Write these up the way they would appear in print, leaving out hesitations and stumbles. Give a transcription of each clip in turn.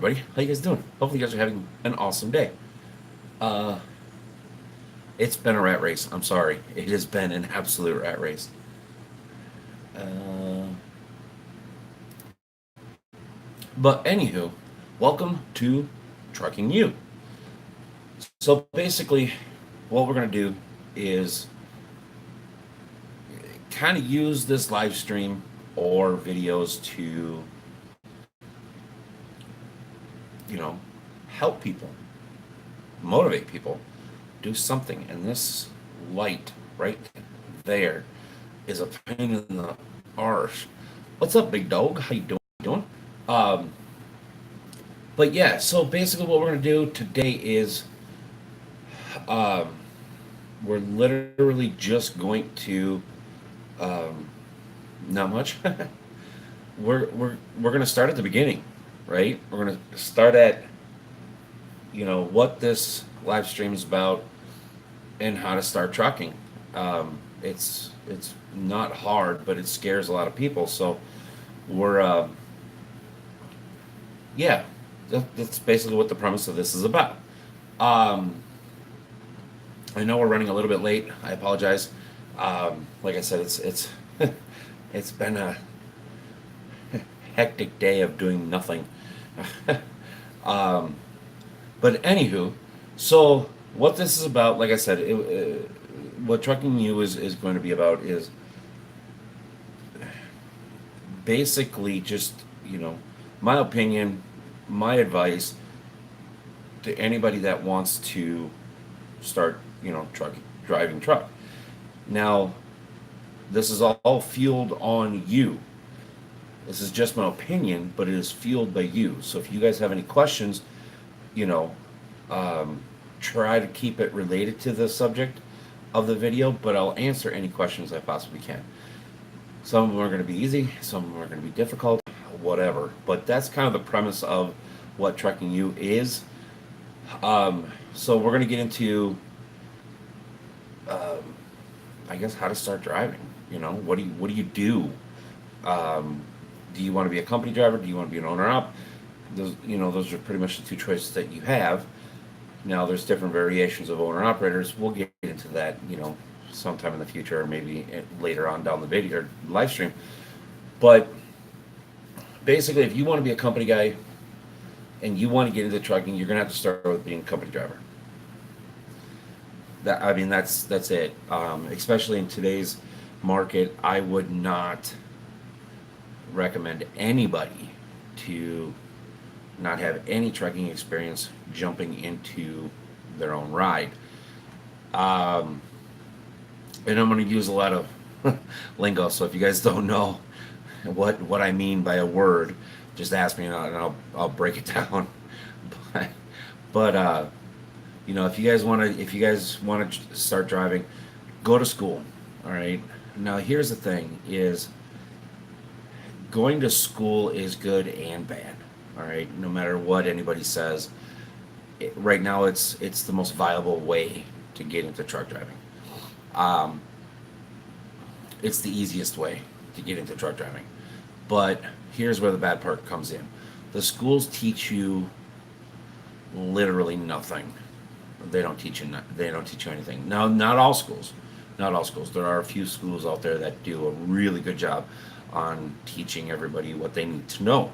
everybody. How you guys doing? Hopefully you guys are having an awesome day. Uh, it's been a rat race. I'm sorry. It has been an absolute rat race. Uh, but anywho, welcome to Trucking You. So basically, what we're going to do is kind of use this live stream or videos to, you know, help people, motivate people, do something. And this light right there is a pain in the arse. What's up, big dog? How you doing? Um, but yeah, so basically, what we're gonna do today is um, we're literally just going to um, not much. We're gonna start at the beginning, right? We're gonna start at what this live stream is about and how to start trucking. It's not hard, but it scares a lot of people. So we're yeah, that's basically what the premise of this is about. Um, I know we're running a little bit late. I apologize. Like I said, it's it's been a hectic day of doing nothing. um, but anywho, so what this is about, like I said, what Trucking You is going to be about is basically just my opinion, my advice to anybody that wants to start driving truck. Now, this is all fueled on you. This is just my opinion, but it is fueled by you. So if you guys have any questions, you know um, try to keep it related to the subject of the video, but I'll answer any questions I possibly can. Some of them are going to be easy, some of them are going to be difficult, whatever. But that's kind of the premise of what Trucking You is. So we're going to get into, um, I guess, how to start driving. What do you do? Um, do you want to be a company driver? Do you want to be an owner op? Those are pretty much the two choices that you have. Now, there's different variations of owner operators. We'll get into that, sometime in the future, or maybe later on down the video or live stream. But basically, if you want to be a company guy and you want to get into trucking, you're gonna have to start with being a company driver. That's it. Especially in today's market, I would not recommend anybody to not have any trucking experience jumping into their own ride. Um, and I'm going to use a lot of lingo. So if you guys don't know what I mean by a word, just ask me and I'll break it down. but if you guys want to start driving, go to school. All right. Now here's the thing: is going to school is good and bad. All right. No matter what anybody says, right now it's the most viable way to get into truck driving. Um, it's the easiest way to get into truck driving. But here's where the bad part comes in. The schools teach you literally nothing. They don't teach you anything. Now, not all schools. Not all schools. There are a few schools out there that do a really good job on teaching everybody what they need to know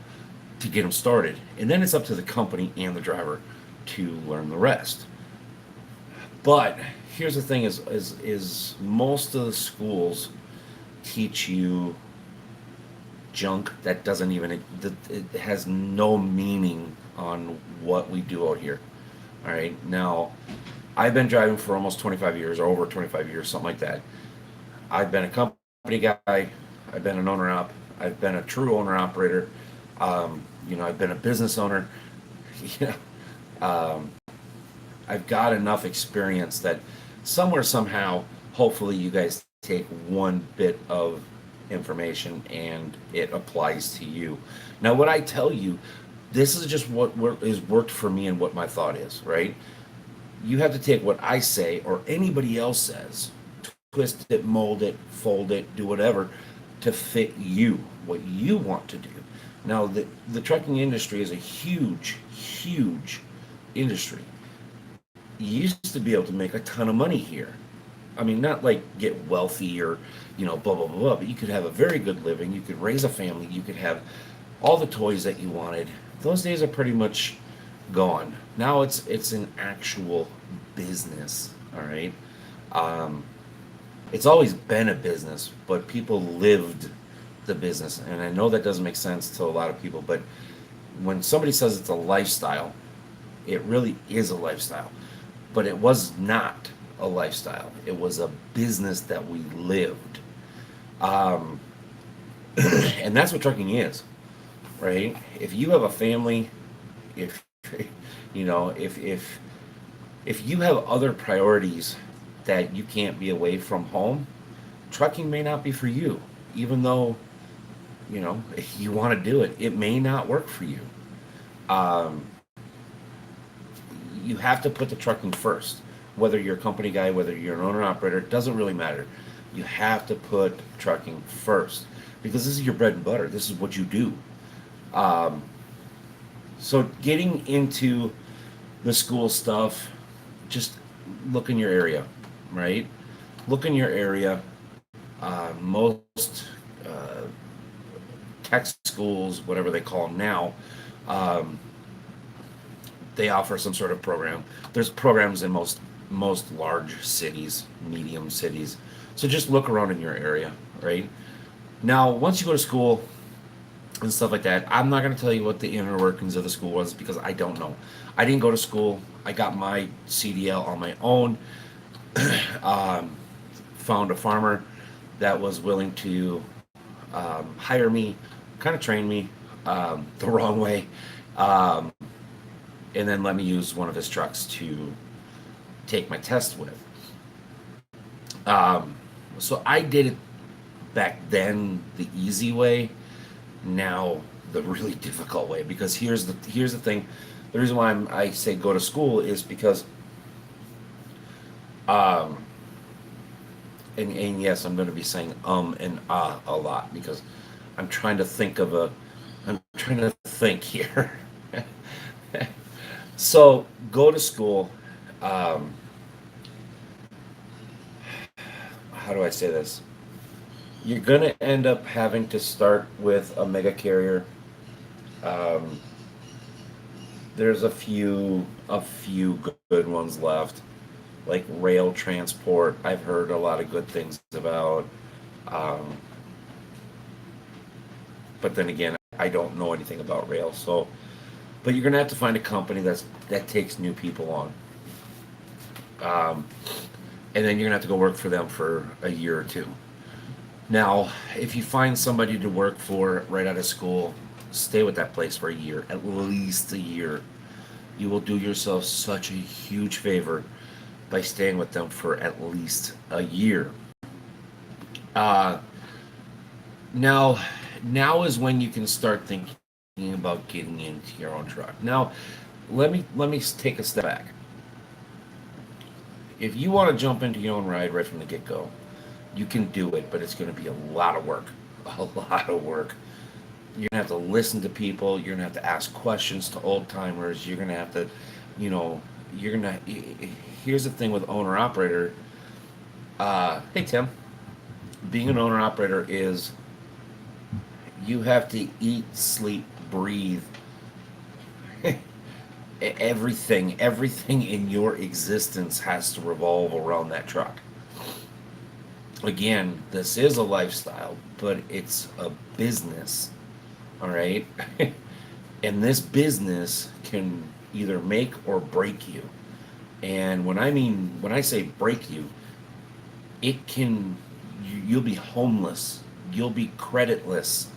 to get them started. And then it's up to the company and the driver to learn the rest. But here's the thing: is most of the schools teach you junk that doesn't even that it has no meaning on what we do out here. All right, now I've been driving for almost 25 years, or over 25 years, something like that. I've been a company guy. I've been an owner op. I've been a true owner operator. I've been a business owner. you know, um, I've got enough experience that somewhere, somehow, hopefully, you guys take one bit of information and it applies to you. Now, what I tell you, this is just what is worked for me and what my thought is, right? You have to take what I say or anybody else says, twist it, mold it, fold it, do whatever to fit you, what you want to do. Now, the trucking industry is a huge, huge industry. You used to be able to make a ton of money here. I mean, not like get wealthy or, blah, blah, blah, blah, but you could have a very good living. You could raise a family. You could have all the toys that you wanted. Those days are pretty much gone. Now it's an actual business, all right? Um, it's always been a business, but people lived the business. And I know that doesn't make sense to a lot of people, but when somebody says it's a lifestyle, it really is a lifestyle. But it was not a lifestyle, it was a business that we lived. Um, and that's what trucking is, right? If you have a family, if if you have other priorities that you can't be away from home, trucking may not be for you. Even though, if you want to do it, it may not work for you. Um, you have to put the trucking first. Whether you're a company guy, whether you're an owner operator, it doesn't really matter. You have to put trucking first because this is your bread and butter. This is what you do. Um, so getting into the school stuff, just look in your area, right? Look in your area. Most tech schools, whatever they call them now, um, they offer some sort of program. There's programs in most large cities, medium cities. So just look around in your area, right? Now, once you go to school and stuff like that, I'm not going to tell you what the inner workings of the school was because I don't know. I didn't go to school. I got my CDL on my own. um, Found a farmer that was willing to hire me, kind of train me the wrong way, um, and then let me use one of his trucks to take my test with. Um, so I did it back then the easy way. Now the really difficult way because here's the thing. The reason why I say go to school is because um, and yes, I'm going to be saying and a lot because I'm trying to think of a I'm trying to think here. So go to school. Um, how do I say this? You're going to end up having to start with a mega carrier. Um, there's a few good ones left, like rail transport. I've heard a lot of good things about. Um, but then again, I don't know anything about rail. So, but you're gonna have to find a company that takes new people on, um, and then you're gonna have to go work for them for a year or two. Now, if you find somebody to work for right out of school, stay with that place for a year, at least a year. You will do yourself such a huge favor by staying with them for at least a year. Uh, now, now is when you can start thinking about getting into your own truck. Now, let me take a step back. If you want to jump into your own ride right from the get go, you can do it, but it's going to be a lot of work. A lot of work. You're gonna have to listen to people. You're gonna have to ask questions to old timers. You're gonna have to, you know, you're gonna. Here's the thing with owner operator. Hey Tim, being an owner operator is you have to eat, sleep, breathe. Everything in your existence has to revolve around that truck. Again, this is a lifestyle, but it's a business. All right. And this business can either make or break you. And when I say break you, it can, you'll be homeless, you'll be creditless.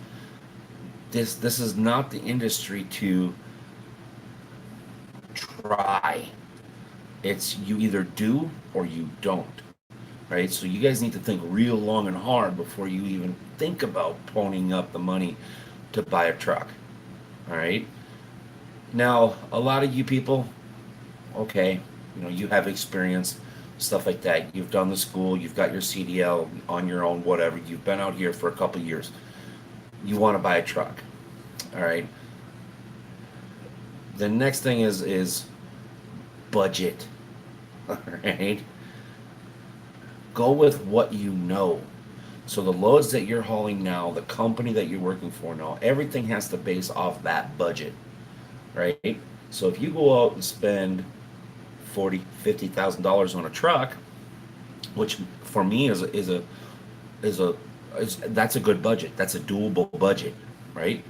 This is not the industry to try. It's you either do or you don't. Right? So you guys need to think real long and hard before you even think about ponying up the money to buy a truck. All right. Now, a lot of you people, okay, you have experience, stuff like that. You've done the school, you've got your CDL on your own, whatever. You've been out here for a couple years. You want to buy a truck. All right. The next thing is budget. All right. Go with what you know. So the loads that you're hauling now, the company that you're working for now, everything has to base off that budget, right? So if you go out and spend 40, $50,000 on a truck, which for me is a that's a good budget. That's a doable budget, right?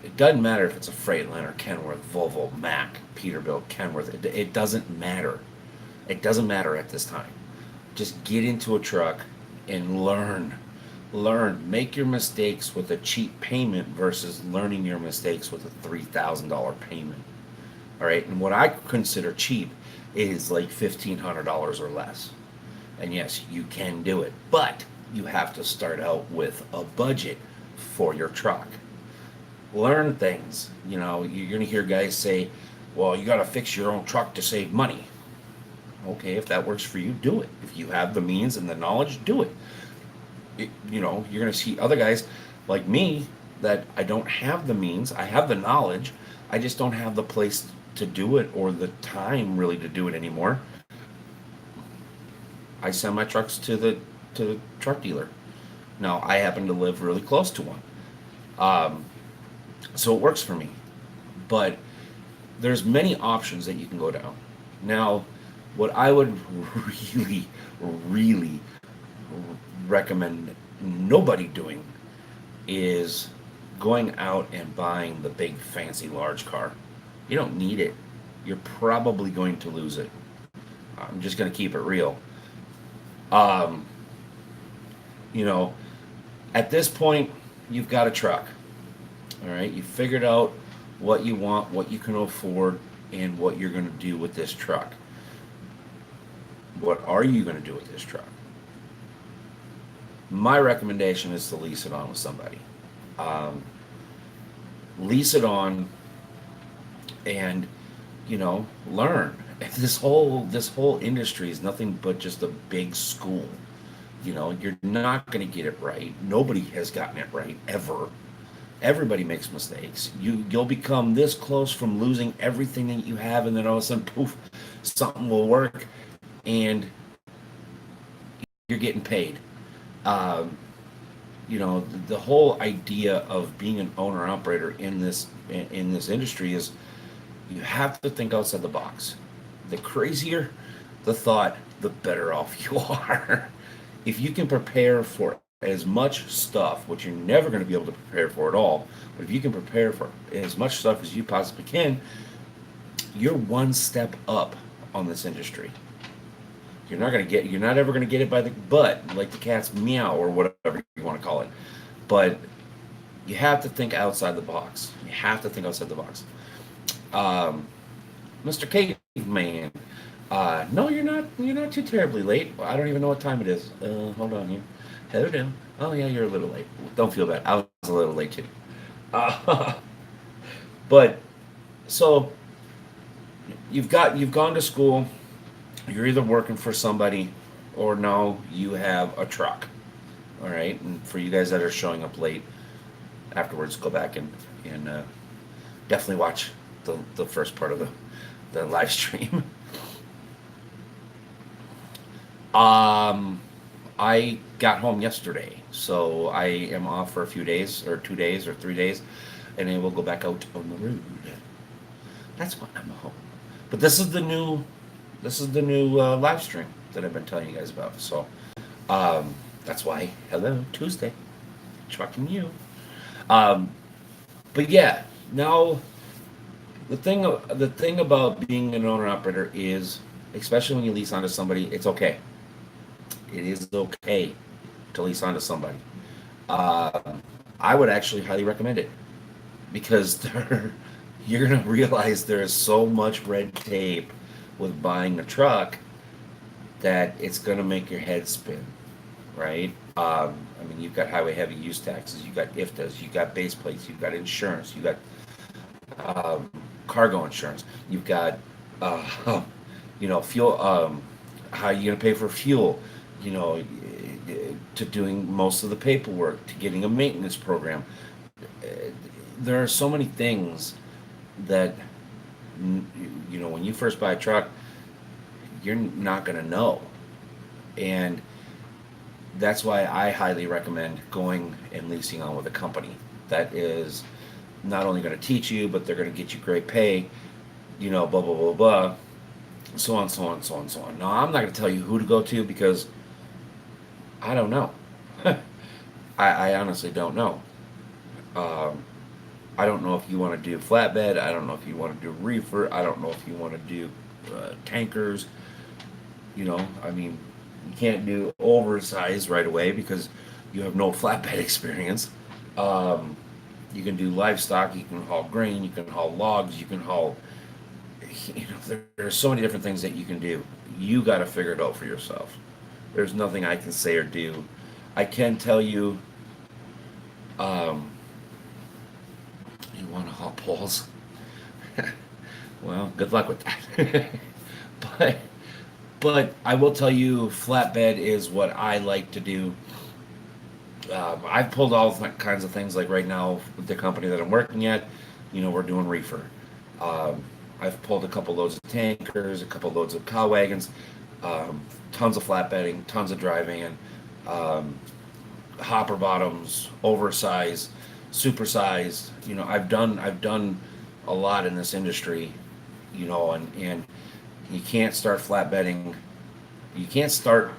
It doesn't matter if it's a Freightliner, Kenworth, Volvo, Mack, Peterbilt, Kenworth. It doesn't matter. It doesn't matter at this time. Just get into a truck and learn, make your mistakes with a cheap payment versus learning your mistakes with a $3,000 payment. All right, and what I consider cheap is like $1,500 or less. And yes, you can do it, but you have to start out with a budget for your truck. Learn things. You know, you're going to hear guys say, well, you got to fix your own truck to save money. Okay, if that works for you, do it. If you have the means and the knowledge, do it. You know, you're going to see other guys like me that I don't have the means. I have the knowledge. I just don't have the place to do it or the time really to do it anymore. I send my trucks to the truck dealer. Now I happen to live really close to one, um, so it works for me. But there's many options that you can go down. Now, what I would really, really recommend nobody doing is going out and buying the big fancy large car. You don't need it. You're probably going to lose it. I'm just going to keep it real. Um, you know, at this point, you've got a truck. All right, you figured out what you want, what you can afford, and what you're going to do with this truck. What are you going to do with this truck? My recommendation is to lease it on with somebody. Um, Lease it on, and learn. This whole industry is nothing but just a big school. You're not going to get it right. Nobody has gotten it right ever. Everybody makes mistakes. You'll become this close from losing everything that you have, and then all of a sudden, poof, something will work, and you're getting paid. Um, the whole idea of being an owner operator in this industry is you have to think outside the box. The crazier the thought, the better off you are. If you can prepare for as much stuff, which you're never going to be able to prepare for at all, but if you can prepare for as much stuff as you possibly can, you're one step up on this industry. You're not ever going to get it by the butt, like the cat's meow or whatever you want to call it. But you have to think outside the box. You have to think outside the box. Um, Mr. Caveman. No, you're not. You're not too terribly late. I don't even know what time it is. Hold on here. Hello down. Oh yeah, you're a little late. Don't feel bad. I was a little late too. Uh, but so you've gone to school. You're either working for somebody, or no, you have a truck. All right. And for you guys that are showing up late, afterwards, go back and definitely watch the first part of the live stream. I got home yesterday, so I am off for a few days, or 2 days, or 3 days, and then we'll go back out on the road. That's why I'm home. But this is the new live stream that I've been telling you guys about. So that's why, hello, Tuesday, trucking you. Um, but yeah, now the thing about being an owner operator is, especially when you lease onto somebody, it's okay. It is okay to lease onto somebody. I would actually highly recommend it because you're gonna realize there is so much red tape with buying a truck that it's gonna make your head spin, right? I mean, you've got highway heavy use taxes, you've got IFTAs, you've got base plates, you've got insurance, you've got um, cargo insurance, you've got fuel. How are you gonna pay for fuel? You know, to doing most of the paperwork, to getting a maintenance program. there are so many things that when you first buy a truck, you're not going to know, and that's why I highly recommend going and leasing on with a company that is not only going to teach you, but they're going to get you great pay, blah blah blah blah, so on, so on, so on, so on. Now, I'm not going to tell you who to go to because I don't know. I honestly don't know. Um, I don't know if you want to do flatbed. I don't know if you want to do reefer. I don't know if you want to do tankers. I mean, you can't do oversized right away because you have no flatbed experience. Um, you can do livestock. You can haul grain. You can haul logs. You can haul. There's so many different things that you can do. You got to figure it out for yourself. There's nothing I can say or do. I can tell you. Um, you want to haul poles? Well, good luck with that. but but I will tell you, flatbed is what I like to do. I've pulled all kinds of things. Like right now, with the company that I'm working at, we're doing reefer. Um, I've pulled a couple loads of tankers, a couple loads of cow wagons, um, tons of flatbedding, tons of dry van, um, hopper bottoms, oversized, supersized. I've done a lot in this industry. And you can't start flatbedding. You can't start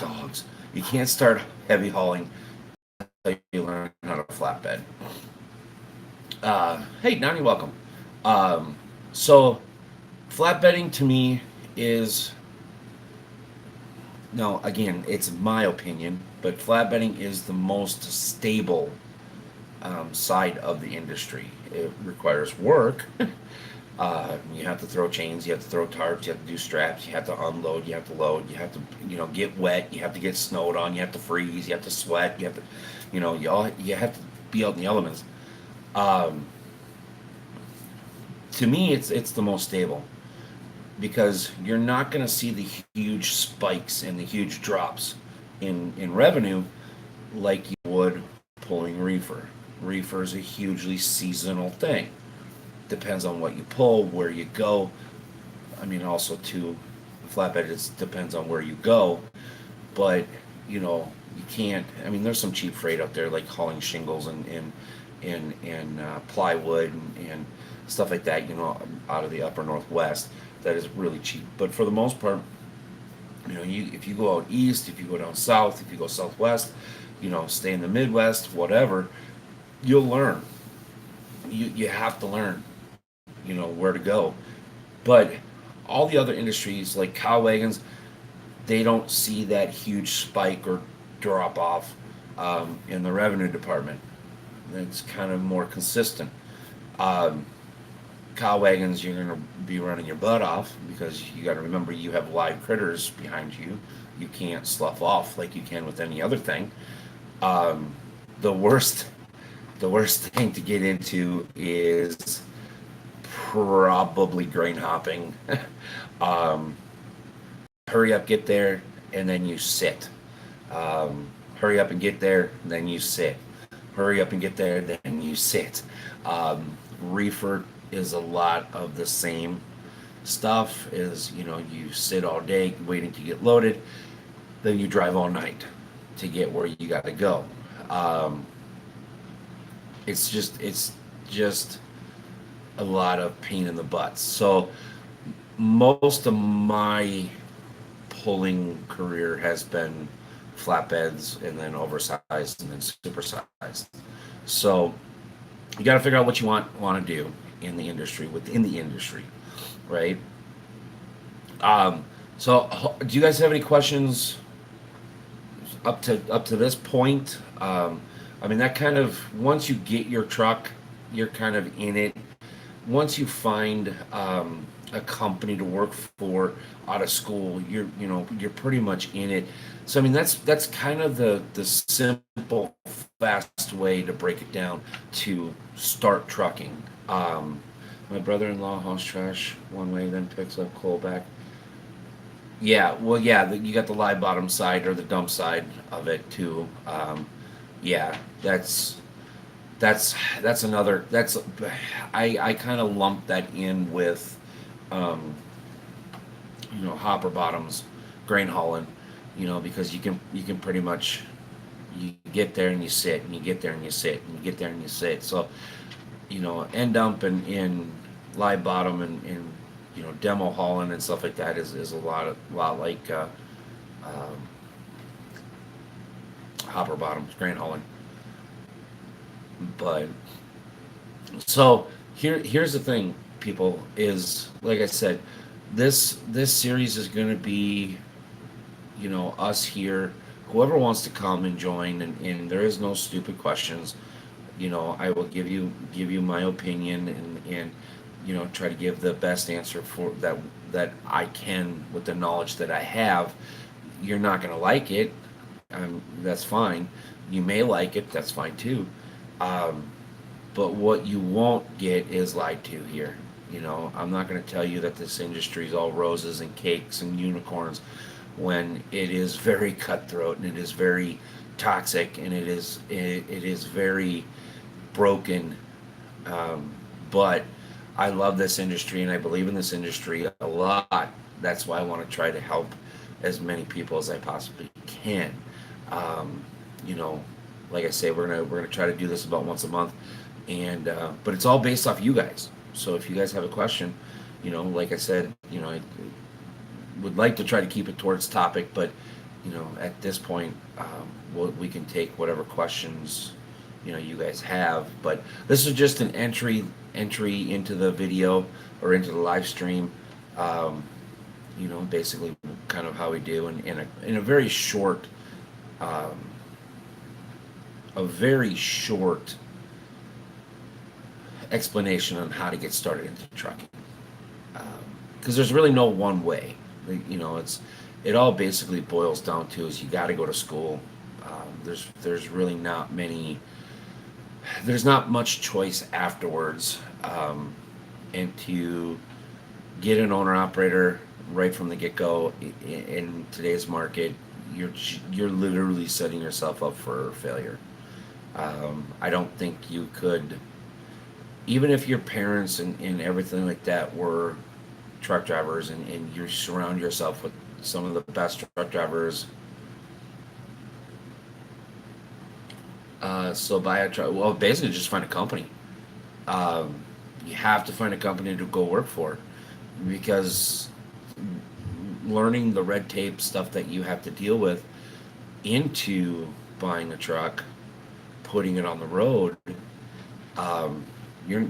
dogs. You can't start heavy hauling until you learn how to flatbed. Hey, Donnie, welcome. So, flatbedding to me is, no, again, it's my opinion, but flatbedding is the most stable side of the industry. It requires work. You have to throw chains, you have to throw tarps, you have to do straps, you have to unload, you have to load, you have to, get wet, you have to get snowed on, you have to freeze, you have to sweat, you have to, you have to be out in the elements. Um, to me, it's the most stable because you're not going to see the huge spikes and the huge drops in revenue like you would pulling reefer. Reefer is a hugely seasonal thing. Depends on what you pull, where you go. I mean, also too, flatbed it depends on where you go, but you can't. I mean, there's some cheap freight out there like hauling shingles and plywood and stuff like that. Out of the upper northwest, that is really cheap. But for the most part, if you go out east, if you go down south, if you go southwest, stay in the Midwest, whatever, you'll learn. You have to learn, where to go. But all the other industries like cow wagons, they don't see that huge spike or drop off in the revenue department. It's kind of more consistent. Um, Cow wagons, you're going to be running your butt off because you got to remember you have live critters behind you. You can't slough off like you can with any other thing. Um, the worst, the worst thing to get into is probably grain hopping. um, Hurry up, get there, and then you sit. Hurry up and get there, then you sit. Hurry up and get there, then you sit. Reefer is a lot of the same stuff. Is you sit all day waiting to get loaded, then you drive all night to get where you got to go. Um, it's just a lot of pain in the butt. So most of my pulling career has been flatbeds and then oversized and then supersized. So you got to figure out what you want to do in the industry within the industry, right? So do you guys have any questions up to this point? I mean, that kind of once you get your truck, you're kind of in it. Once you find a company to work for out of school, you're pretty much in it. So I mean, that's kind of the simple, fast way to break it down to start trucking. My brother-in-law hauls trash one way, then picks up coal back. Yeah, well, yeah, you got the live bottom side or the dump side of it too. Yeah, that's that's another that's I kind of lump that in with um, hopper bottoms, grain hauling, because you can pretty much you get there and you sit and you get there and you sit and you get there and you sit. So end dump in live bottom and demo hauling and stuff like that is a lot like um, hopper bottoms, grain hauling. But so here's the thing, people, is like I said, this series is going to be us here, whoever wants to come and join, and there is no stupid questions. I will give you my opinion and try to give the best answer for that I can with the knowledge that I have. You're not going to like it. That's fine. You may like it. That's fine too. Um, but what you won't get is lied to here. I'm not going to tell you that this industry is all roses and cakes and unicorns when it is very cutthroat and it is very toxic and it is very broken. Um, but I love this industry and I believe in this industry a lot. That's why I want to try to help as many people as I possibly can. Um, you know, like I say, we're gonna try to do this about once a month, and but it's all based off you guys. So if you guys have a question, like I said, I would like to try to keep it towards topic, but at this point, we can take whatever questions you guys have. But this is just an entry into the video or into the live stream. Um, basically, kind of how we do, and in a very short, um, a very short explanation on how to get started into trucking. Because there's really no one way. It all basically boils down to is you got to go to school. There's really not many. There's not much choice afterwards, and to get an owner operator right from the get go in today's market, you're literally setting yourself up for failure. I don't think you could, even if your parents and everything like that were truck drivers, and you surround yourself with some of the best truck drivers. So buy a truck. Well, basically, just find a company. Um, you have to find a company to go work for, because learning the red tape stuff that you have to deal with into buying a truck, putting it on the road, um, you're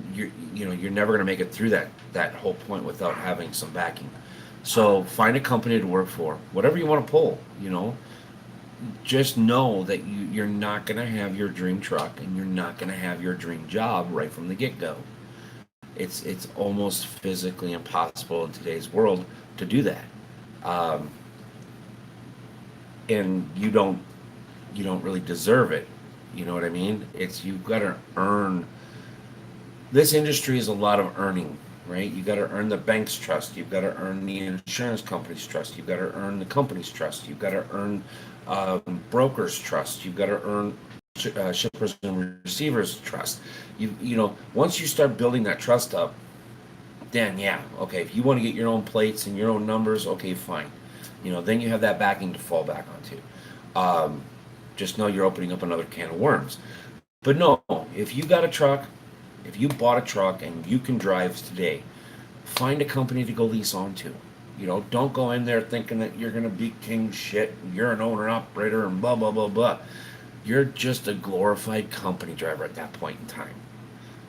never going to make it through that whole point without having some backing. So find a company to work for, whatever you want to pull. Just know that you're not going to have your dream truck and you're not going to have your dream job right from the get-go. It's almost physically impossible in today's world to do that. um, and you don't really deserve it. You know what I mean? It's You've got to earn. This industry is a lot of earning, right? You got to earn the bank's trust. You've got to earn the insurance company's trust. You've got to earn the company's trust. You've got to earn brokers' trust. You've got to earn shippers and receivers' trust. Once you start building that trust up, then yeah, okay. If you want to get your own plates and your own numbers, okay, fine. Then you have that backing to fall back onto. Um, just know you're opening up another can of worms. But no, if you got a truck, if you bought a truck and you can drive today, find a company to go lease onto. Don't go in there thinking that you're going to be king shit, you're an owner operator and blah, blah, blah, blah. You're just a glorified company driver at that point in time,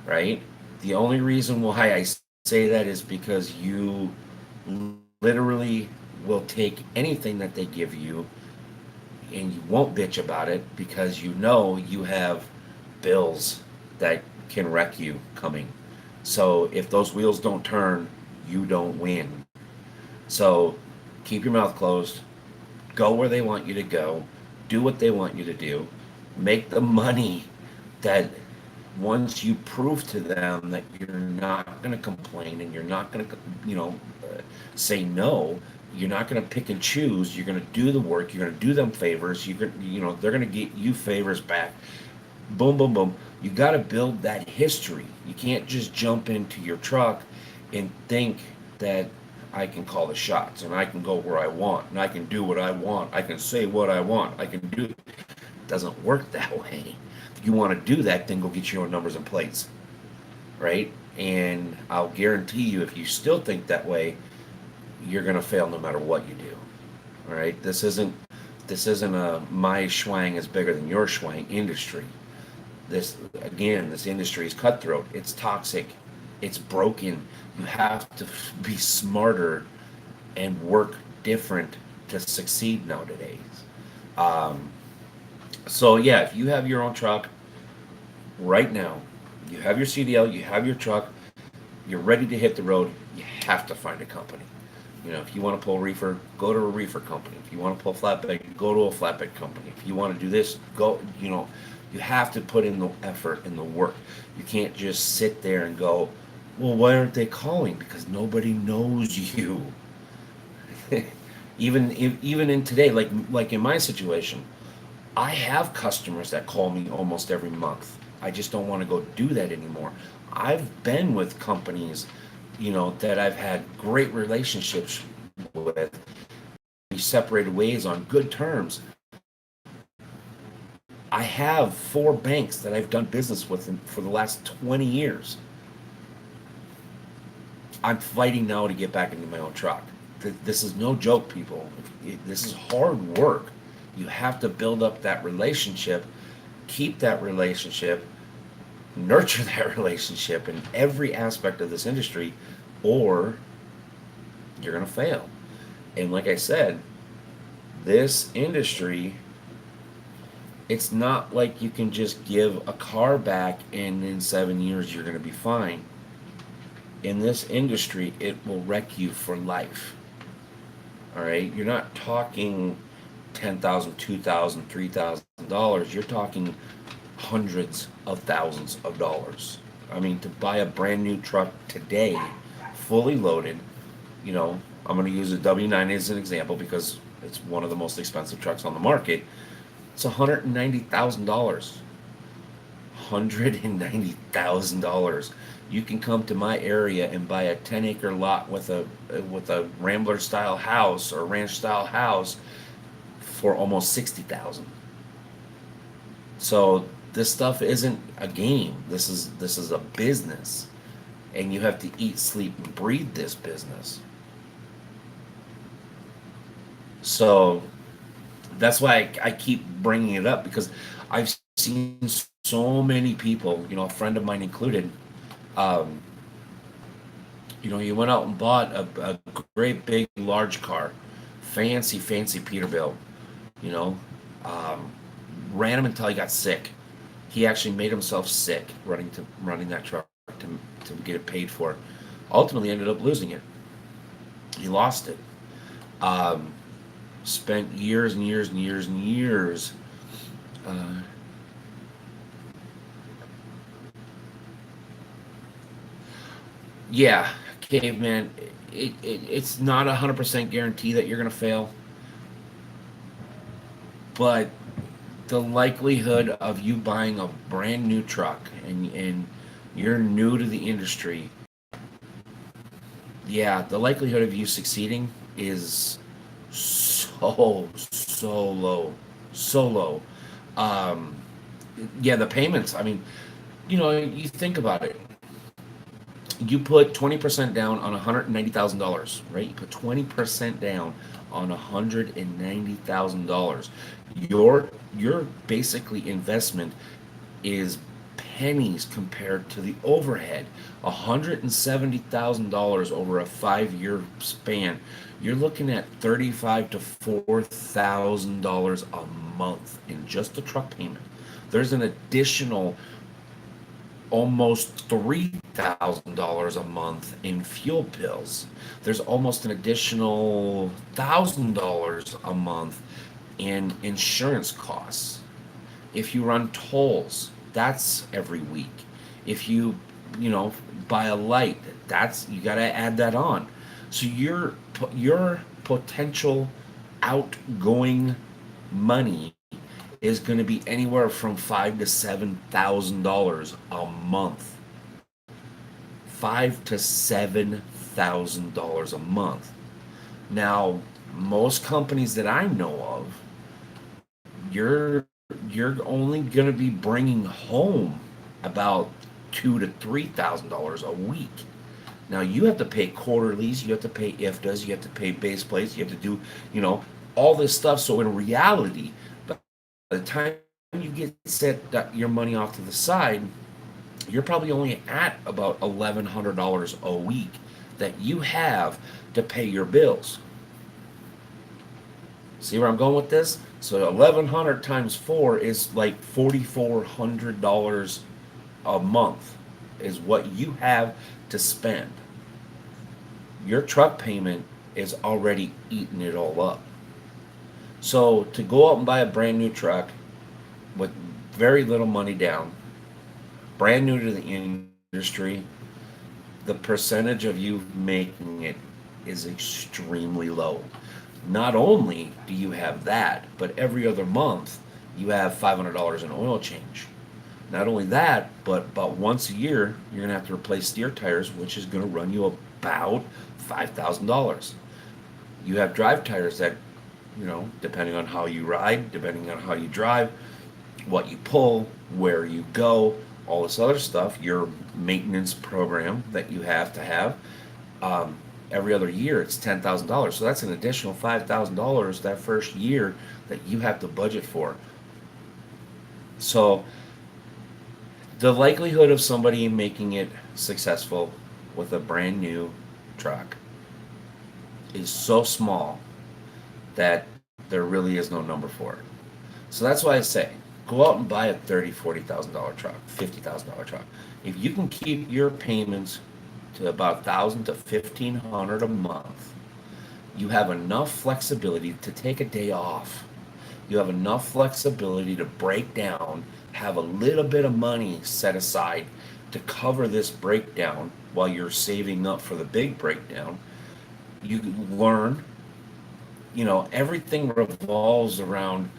right? The only reason why I say that is because you literally will take anything that they give you and you won't bitch about it because you have bills that can wreck you coming. So if those wheels don't turn, you don't win. So keep your mouth closed, go where they want you to go, do what they want you to do, make the money that once you prove to them that you're not going to complain and you're not going to, you know, say no, you're not going to pick and choose. You're going to do the work. You're going to do them favors. You know, they're going to get you favors back. Boom, boom, boom. You got to build that history. You can't just jump into your truck and think that I can call the shots and I can go where I want and I can do what I want. I can say what I want. I can do. It doesn't work that way. If you want to do that, then go get your own numbers and plates, right? And I'll guarantee you, if you still think that way, you're gonna fail no matter what you do. All right, this isn't a my schwang is bigger than your schwang industry. This again, this industry is cutthroat. It's toxic. It's broken. You have to be smarter and work different to succeed nowadays. Um, so yeah, if you have your own truck right now, you have your CDL, you have your truck, you're ready to hit the road, you have to find a company. You know, if you want to pull reefer, go to a reefer company. If you want to pull flatbed, go to a flatbed company. If you want to do this, go, you know, you have to put in the effort and the work. You can't just sit there and go, well, why aren't they calling? Because nobody knows you. Even in today, like in my situation, I have customers that call me almost every month. I just don't want to go do that anymore. I've been with companies, you know, that I've had great relationships with. We separated ways on good terms. I have 4 banks that I've done business with for the last 20 years. I'm fighting now to get back into my own truck. This is no joke, people. This is hard work. You have to build up that relationship, keep that relationship, nurture that relationship in every aspect of this industry, or you're going to fail. And like I said, this industry, it's not like you can just give a car back and in 7 years you're going to be fine. In this industry, it will wreck you for life. All right, you're not talking 10,000, 2,000, $3,000. You're talking hundreds of thousands of dollars. I mean, to buy a brand new truck today, fully loaded, you know, I'm going to use a W9 as an example because it's one of the most expensive trucks on the market. It's $190,000. $190,000. You can come to my area and buy a 10-acre lot with a Rambler style house or ranch style house for almost 60,000. So this stuff isn't a game. This is a business, and you have to eat, sleep, and breathe this business. So that's why I keep bringing it up because I've seen so many people, you know, a friend of mine included. Um, you know, you went out and bought a great big large car, fancy Peterbilt. You know, um, ran him until he got sick. He actually made himself sick running that truck to get it paid for. Ultimately, ended up losing it. He lost it. Um, Spent years and years and years and years. Uh, yeah, caveman. It's not 100% guarantee that you're gonna fail, but the likelihood of you buying a brand new truck and you're new to the industry, yeah, the likelihood of you succeeding is so low, so low. Um, yeah, the payments. I mean, you know, you think about it. You put 20% down on $190,000, right? You put 20% down on $190,000. Your basically investment is pennies compared to the overhead. $170,000 over a 5-year span. You're looking at $35 to $4,000 a month in just the truck payment. There's an additional almost $3,000 a month in fuel bills. There's almost an additional $1,000 a month in insurance costs. If you run tolls, that's every week. If you, you know, buy a light, that's you got to add that on. So your potential outgoing money is going to be anywhere from $5,000 to $7,000 a month. $5,000 to $7,000 a month. Now, most companies that I know of, you're only going to be bringing home about $2,000 to $3,000 a week. Now you have to pay quarterlies, you have to pay IFTAs, you have to pay base plates, you have to do, you know, all this stuff. So in reality, by the time you get set your money off to the side, you're probably only at about $1,100 a week that you have to pay your bills. See where I'm going with this? So 1,100 times four is like $4,400 a month is what you have to spend. Your truck payment is already eating it all up. So to go out and buy a brand new truck with very little money down, brand new to the industry, the percentage of you making it is extremely low. Not only do you have that, but every other month you have $500 in oil change. Not only that, but about once a year you're gonna have to replace steer tires, which is gonna run you about $5,000. You have drive tires that, you know, depending on how you ride, depending on how you drive, what you pull, where you go, all this other stuff, your maintenance program that you have to have. Um, every other year it's $10,000. So that's an additional $5,000 that first year that you have to budget for. So the likelihood of somebody making it successful with a brand new truck is so small that there really is no number for it. So that's why I say go out and buy a $30,000, $40,000 truck, $50,000 truck. If you can keep your payments to about 1,000 to 1,500 a month, you have enough flexibility to take a day off. You have enough flexibility to break down, have a little bit of money set aside to cover this breakdown while you're saving up for the big breakdown. You learn, you know, everything revolves around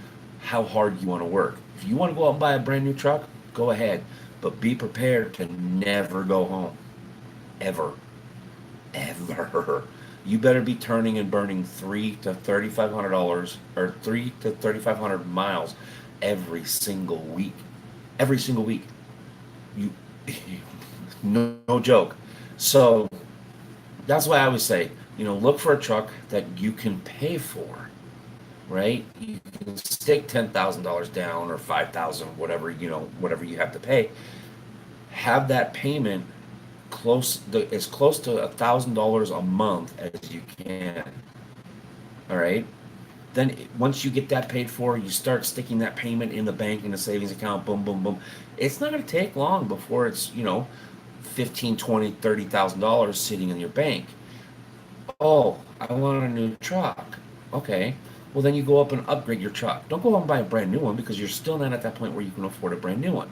how hard you want to work. If you want to go out and buy a brand new truck, go ahead, but be prepared to never go home. Ever. Ever. You better be turning and burning $3,000 to $3,500 or 3,000 to 3,500 miles every single week. Every single week. You, no joke. So that's why I always say, you know, look for a truck that you can pay for, right? You can stick $10,000 down or 5,000, whatever, you know, whatever you have to pay. Have that payment as close to $1,000 a month as you can. All right. Then once you get that paid for, you start sticking that payment in the bank in the savings account. Boom, boom, boom. It's not going to take long before it's, you know, 15, 20, $30,000 sitting in your bank. Oh, I want a new truck. Okay. Well, then you go up and upgrade your truck. Don't go out and buy a brand new one because you're still not at that point where you can afford a brand new one.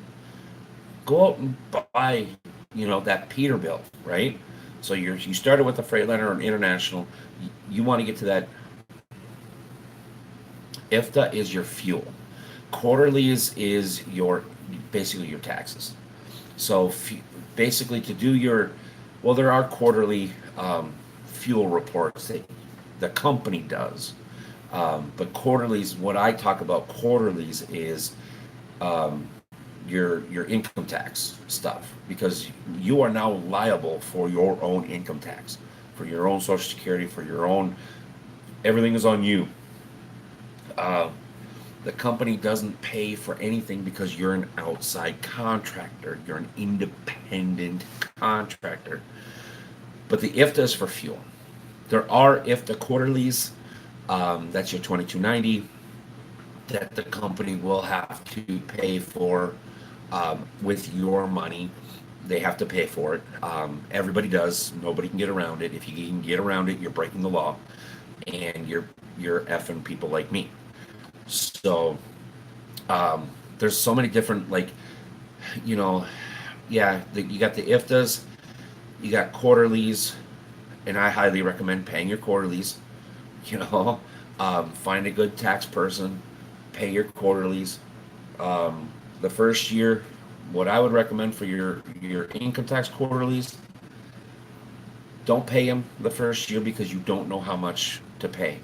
Go out and buy, you know, that Peterbilt, right? So you started with a Freightliner or an International. You want to get to that. IFTA is your fuel. Quarterly is your basically your taxes. So basically to do your, well, there are quarterly fuel reports that the company does. But quarterlies, what I talk about quarterlies is um, your income tax stuff because you are now liable for your own income tax, for your own Social Security, for your own, everything is on you. Uh, the company doesn't pay for anything because you're an outside contractor. You're an independent contractor. But the IFTA is for fuel. There are IFTA quarterlies. That's your 2290 that the company will have to pay for with your money. They have to pay for it. Everybody does. Nobody can get around it. If you can get around it, you're breaking the law, and you're effing people like me. So there's so many different like you know, yeah, you got the IFTAs, you got quarterlies, and I highly recommend paying your quarterlies. You know, find a good tax person, pay your quarterlies. The first year, what I would recommend for your income tax quarterlies, don't pay them the first year because you don't know how much to pay,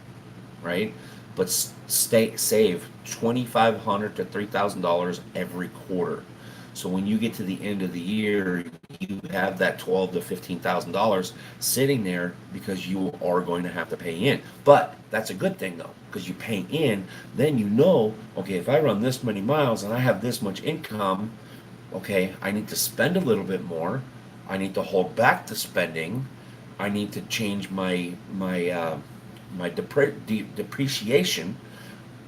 right? But save $2,500 to $3,000 every quarter. So when you get to the end of the year, you have that $12,000 to $15,000 sitting there because you are going to have to pay in. But that's a good thing though, because you pay in, then you know, okay, if I run this many miles and I have this much income, okay, I need to spend a little bit more. I need to hold back the spending. I need to change my depreciation,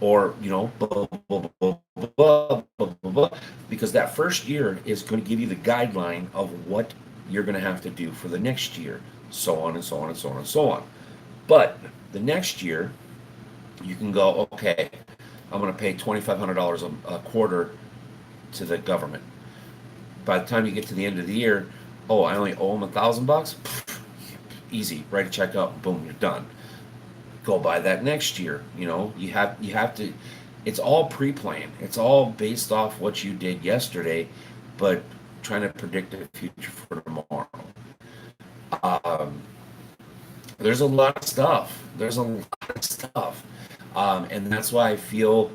or blah, blah, blah, blah, blah, blah, blah, because that first year is going to give you the guideline of what you're going to have to do for the next year, so on and so on and so on and so on. But the next year, you can go, okay, I'm going to pay $2,500 a quarter to the government. By the time you get to the end of the year, oh, I only owe them $1,000. Easy, write a check up, boom, you're done. Go by that next year. You have to. It's all pre-planned. It's all based off what you did yesterday, but trying to predict the future for tomorrow. Um, there's a lot of stuff. There's a lot of stuff, and that's why I feel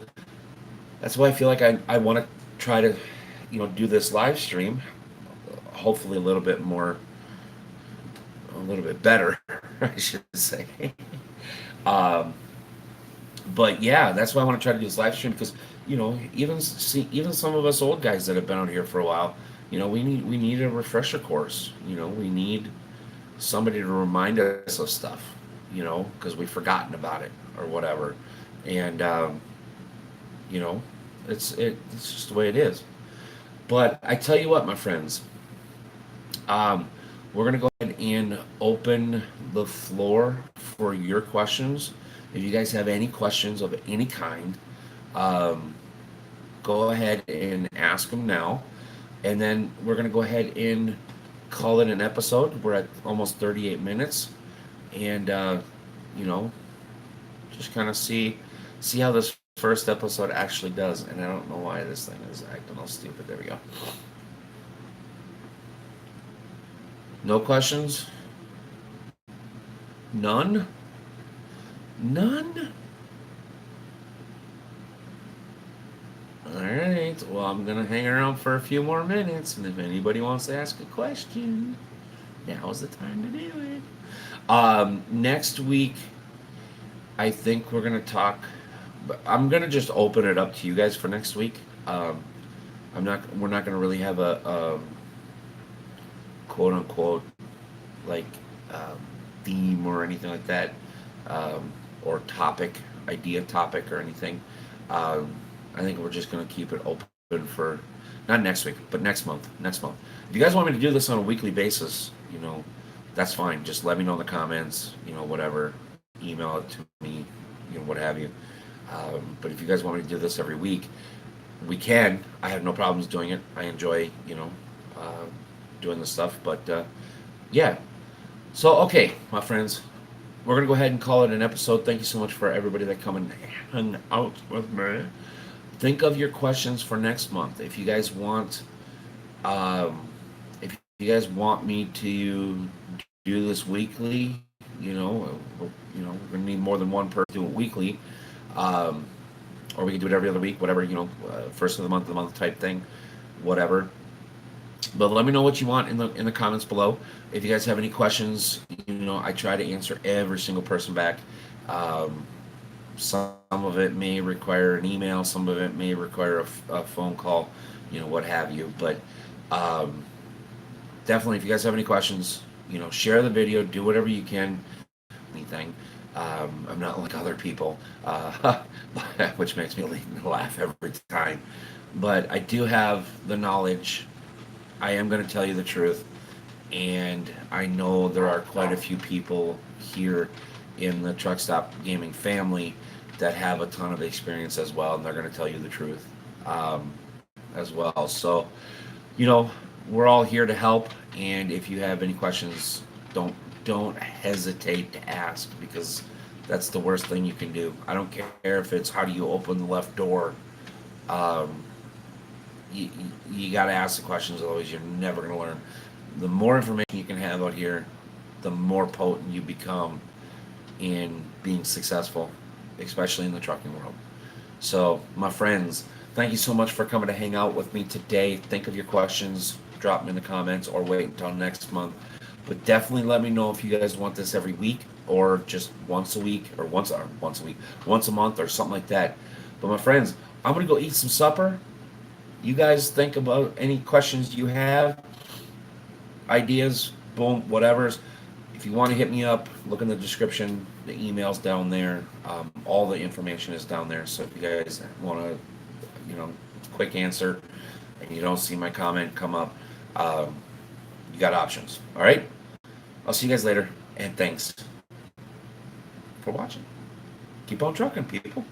like I want to try to, do this live stream. Hopefully, a little bit better, I should say. Um, but yeah, that's why I want to try to do this live stream because even some of us old guys that have been out here for a while, we need a refresher course. We need somebody to remind us of stuff. Because we've forgotten about it or whatever, and you know, it's just the way it is. But I tell you what, my friends, um, we're gonna go ahead and open the floor for your questions. If you guys have any questions of any kind, um, go ahead and ask them now. And then we're going to go ahead and call it an episode. We're at almost 38 minutes. And, you know, just kind of see how this first episode actually does. And I don't know why this thing is acting all stupid. There we go. No questions? None? None? All right. Well, I'm going to hang around for a few more minutes. And if anybody wants to ask a question, now's the time to do it. Next week, I think we're going to talk. But I'm going to just open it up to you guys for next week. We're not going to really have a quote unquote like um, theme or anything like that, or idea topic or anything. Um, I think we're just going to keep it open for not next week, but next month. Next month. If you guys want me to do this on a weekly basis, that's fine. Just let me know in the comments. Whatever. Email it to me. What have you. But if you guys want me to do this every week, we can. I have no problems doing it. I enjoy, uh, doing this stuff. But yeah. So okay, my friends, we're gonna go ahead and call it an episode. Thank you so much for everybody that come and hang out with me. Think of your questions for next month. Um, if you guys want me to do this weekly, we're gonna need more than one person to do it weekly, um, or we can do it every other week, whatever. First of the month type thing, whatever. But let me know what you want in the comments below. If you guys have any questions, I try to answer every single person back. Um, some of it may require an email, some of it may require a phone call, what have you. But um, definitely, if you guys have any questions, share the video, do whatever you can, anything. I'm not like other people, which makes me laugh every time. But I do have the knowledge. I am going to tell you the truth, and I know there are quite a few people here in the Truckstop Gaming family that have a ton of experience as well, and they're going to tell you the truth as well. So, you know, we're all here to help. And if you have any questions, don't don't hesitate to ask, because that's the worst thing you can do. I don't care if it's how do you open the left door. Um, you got to ask the questions, otherwise you're never going to learn. The more information you can have out here, the more potent you become in being successful, especially in the trucking world. So, my friends, thank you so much for coming to hang out with me today. Think of your questions, drop them in the comments, or wait until next month. But definitely let me know if you guys want this every week, or just once a week, or once a week, once a month, or something like that. But my friends, I'm gonna go eat some supper. You guys think about any questions you have, ideas, boom, whatever's. If you want to hit me up, look in the description. The email's down there. All the information is down there. So if you guys want to, you know, quick answer, and you don't see my comment come up, um, you got options. All right. I'll see you guys later, and thanks for watching. Keep on trucking, people.